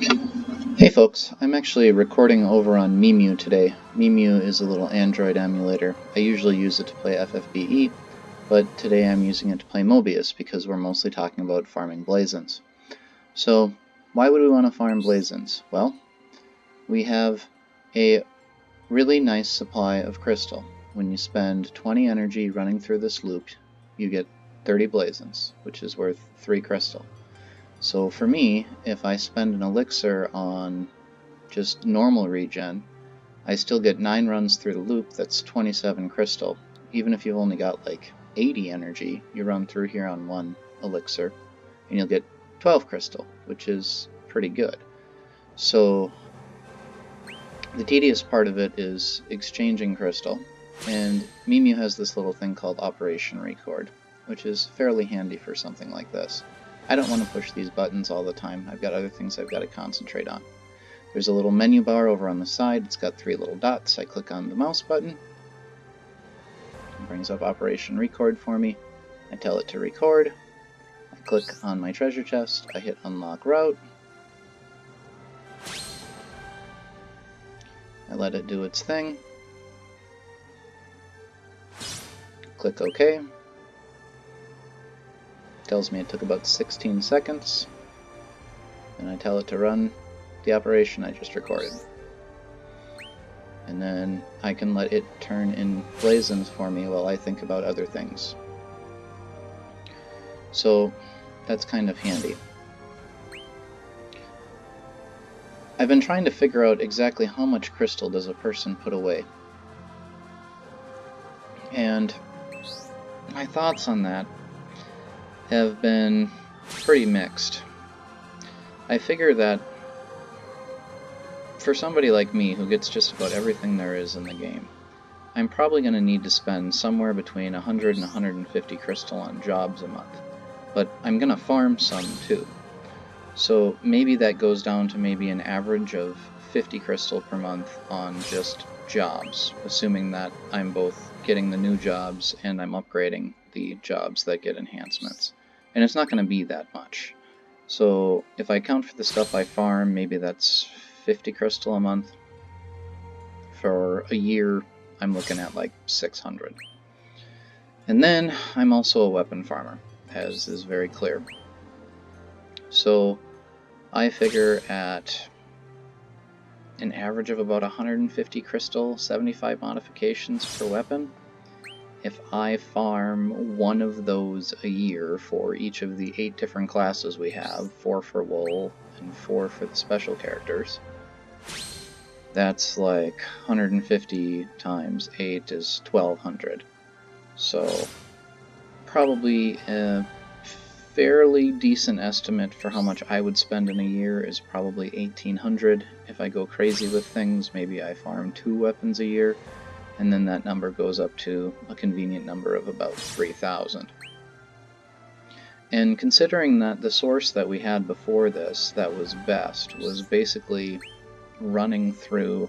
Hey folks, I'm actually recording over on Memu today. Memu is a little Android emulator. I usually use it to play FFBE, but today I'm using it to play Mobius because we're mostly talking about farming Blazons. So, why would we want to farm Blazons? Well, we have a really nice supply of crystal. When you spend 20 energy running through this loop, you get 30 Blazons, which is worth 3 crystal. So for me, if I spend an elixir on just normal regen, I still get 9 runs through the loop, that's 27 crystal. Even if you've only got like 80 energy, you run through here on 1 elixir, and you'll get 12 crystal, which is pretty good. So the tedious part of it is exchanging crystal, and Memu has this little thing called Operation Record, which is fairly handy for something like this. I don't want to push these buttons all the time. I've got other things I've got to concentrate on. There's a little menu bar over on the side. It's got 3 little dots. I click on the mouse button. It brings up Operation Record for me. I tell it to record. I click on my treasure chest. I hit Unlock Route. I let it do its thing. Click OK. Tells me it took about 16 seconds, and I tell it to run the operation I just recorded. And then I can let it turn in Blazons for me while I think about other things. So that's kind of handy. I've been trying to figure out exactly how much crystal does a person put away. And my thoughts on that have been pretty mixed. I figure that for somebody like me who gets just about everything there is in the game, I'm probably going to need to spend somewhere between 100 and 150 crystal on jobs a month. But I'm going to farm some too. So maybe that goes down to maybe an average of 50 crystal per month on just jobs, assuming that I'm both getting the new jobs and I'm upgrading the jobs that get enhancements. And it's not going to be that much. So if I count for the stuff I farm, maybe that's 50 crystal a month. For a year, I'm looking at like 600. And then I'm also a weapon farmer, as is very clear. So I figure at an average of about 150 crystal, 75 modifications per weapon. If I farm one of those a year for each of the 8 different classes we have, 4 for wool and 4 for the special characters, that's like 150 times 8 is 1200. So probably a fairly decent estimate for how much I would spend in a year is probably 1800. If I go crazy with things, maybe I farm 2 weapons a year, and then that number goes up to a convenient number of about 3000. And considering that the source that we had before this that was best was basically running through,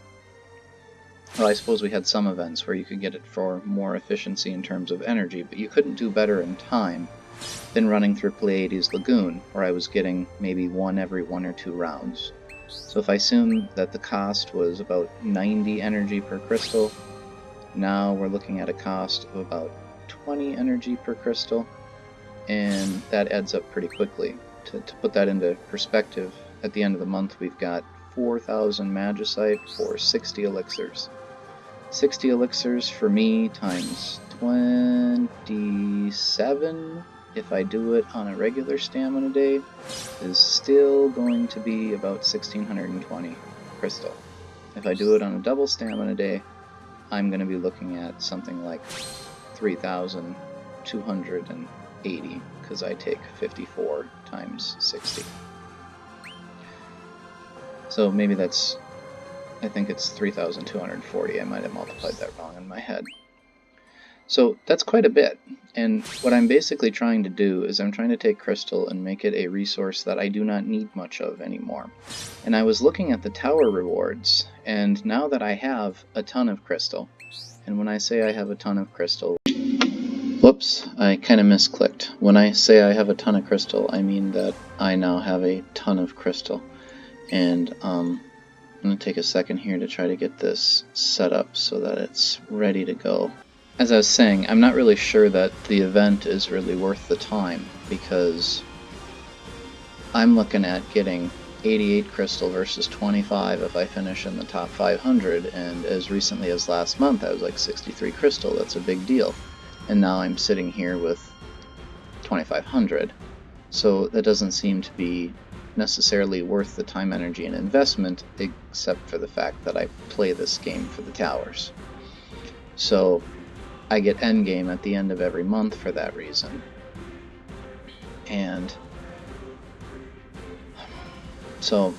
well, I suppose we had some events where you could get it for more efficiency in terms of energy, but you couldn't do better in time than running through Pleiades Lagoon, where I was getting maybe 1 every 1 or 2 rounds. So if I assume that the cost was about 90 energy per crystal, now we're looking at a cost of about 20 energy per crystal, and that adds up pretty quickly. To put that into perspective, at the end of the month we've got 4,000 magicite for 60 elixirs. 60 elixirs for me times 27, if I do it on a regular stamina day, is still going to be about 1,620 crystal. If I do it on a double stamina day, I'm going to be looking at something like 3,280, because I take 54 times 60. So maybe that's, I think it's 3,240. I might have multiplied that wrong in my head. So that's quite a bit, and what I'm basically trying to do is I'm trying to take crystal and make it a resource that I do not need much of anymore. And I was looking at the tower rewards, and now that I have a ton of crystal, and when I say I have a ton of crystal, whoops, I kind of misclicked. When I say I have a ton of crystal, I mean that I now have a ton of crystal. And I'm going to take a second here to try to get this set up so that it's ready to go. As I was saying, I'm not really sure that the event is really worth the time, because I'm looking at getting 88 crystal versus 25 if I finish in the top 500, and as recently as last month I was like 63 crystal. That's a big deal. And now I'm sitting here with 2500. So that doesn't seem to be necessarily worth the time, energy, and investment, except for the fact that I play this game for the towers. So I get endgame at the end of every month for that reason. And so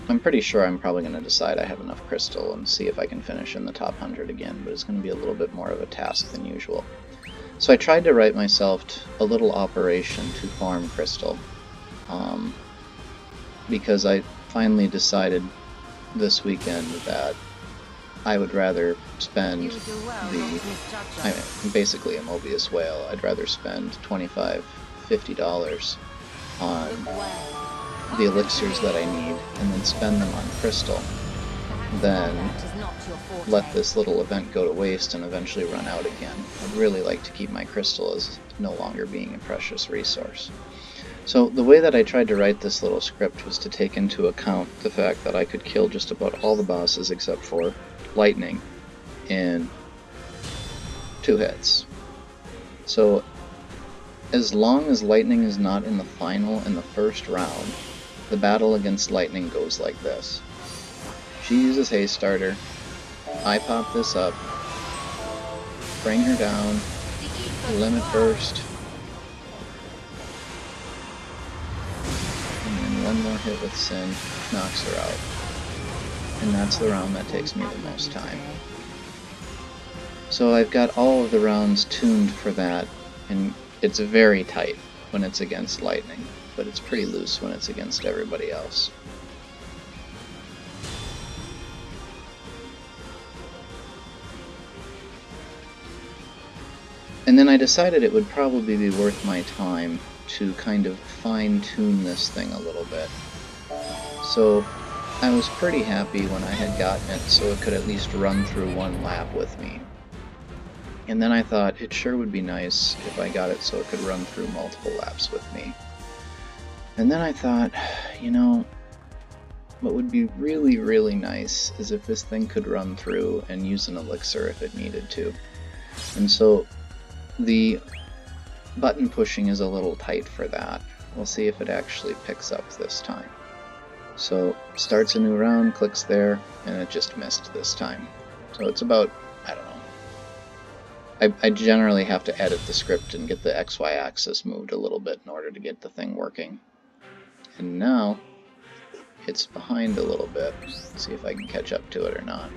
I'm pretty sure I'm probably going to decide I have enough crystal and see if I can finish in the top 100 again, but it's going to be a little bit more of a task than usual. So I tried to write myself a little operation to farm crystal, because I finally decided this weekend that I would rather spend I'm basically a Mobius whale. I'd rather spend $25, $50 on the elixirs that I need and then spend them on crystal than let this little event go to waste and eventually run out again. I'd really like to keep my crystal as no longer being a precious resource. So the way that I tried to write this little script was to take into account the fact that I could kill just about all the bosses except for lightning in 2 hits. So as long as lightning is not in the first round, the battle against lightning goes like this. She uses haste starter, I pop this up, bring her down, limit burst, and then one more hit with Sin knocks her out. And that's the round that takes me the most time. So I've got all of the rounds tuned for that, and it's very tight when it's against lightning, but it's pretty loose when it's against everybody else. And then I decided it would probably be worth my time to kind of fine-tune this thing a little bit. So I was pretty happy when I had gotten it so it could at least run through one lap with me. And then I thought it sure would be nice if I got it so it could run through multiple laps with me. And then I thought, you know, what would be really, really nice is if this thing could run through and use an elixir if it needed to. And so the button pushing is a little tight for that. We'll see if it actually picks up this time. So starts a new round, clicks there, and it just missed this time. So it's about, I don't know. I generally have to edit the script and get the XY axis moved a little bit in order to get the thing working. And now it's behind a little bit. Let's see if I can catch up to it or not.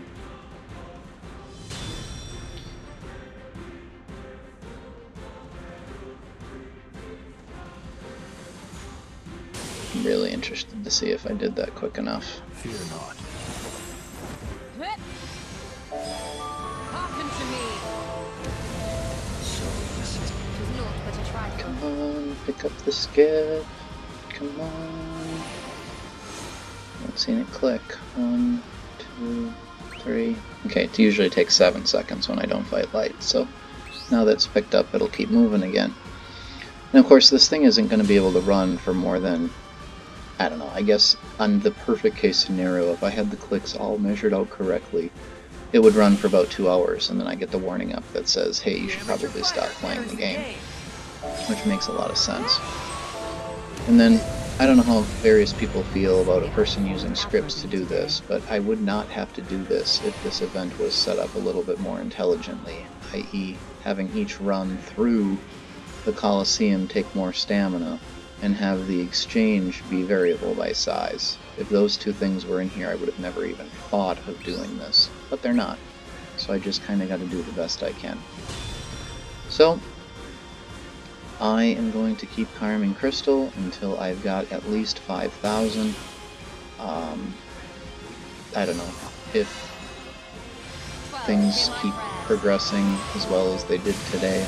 I'm really interested to see if I did that quick enough. Fear not. Hearken to me. So this is Naught but a trifle. Come on, pick up the skip. Come on. I've seen it click. 1, 2, 3. Okay, it usually takes 7 seconds when I don't fight light, so now that it's picked up, it'll keep moving again. And of course, this thing isn't going to be able to run for more than, I don't know, I guess on the perfect case scenario, if I had the clicks all measured out correctly, it would run for about 2 hours, and then I get the warning up that says, hey, you should probably stop playing the game, which makes a lot of sense. And then, I don't know how various people feel about a person using scripts to do this, but I would not have to do this if this event was set up a little bit more intelligently, i.e. having each run through the Colosseum take more stamina, and have the exchange be variable by size. If those two things were in here, I would have never even thought of doing this, but they're not. So I just kind of got to do the best I can. So I am going to keep farming crystal until I've got at least 5,000. I don't know, if things keep progressing as well as they did today,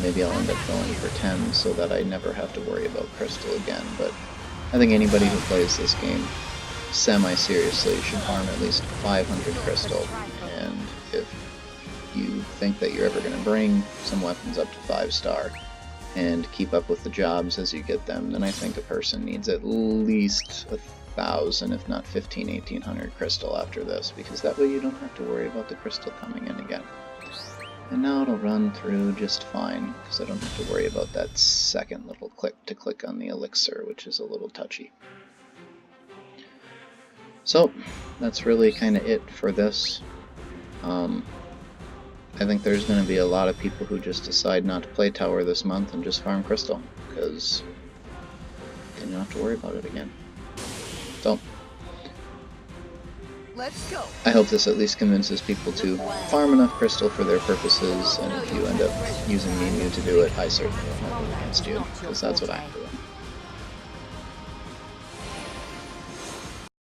maybe I'll end up going for 10 so that I never have to worry about crystal again, but I think anybody who plays this game semi-seriously, you should farm at least 500 crystal, and if you think that you're ever going to bring some weapons up to 5-star and keep up with the jobs as you get them, then I think a person needs at least 1,000, if not 1,500 crystal after this, because that way you don't have to worry about the crystal coming in again. And now it'll run through just fine, because I don't have to worry about that second little click to click on the elixir, which is a little touchy. So, that's really kind of it for this. I think there's going to be a lot of people who just decide not to play tower this month and just farm crystal, because then you don't have to worry about it again. So, Let's go. I hope this at least convinces people to farm enough crystal for their purposes, and if you end up using Memu to do it, I certainly won't hold it against you, because that's what I'm doing.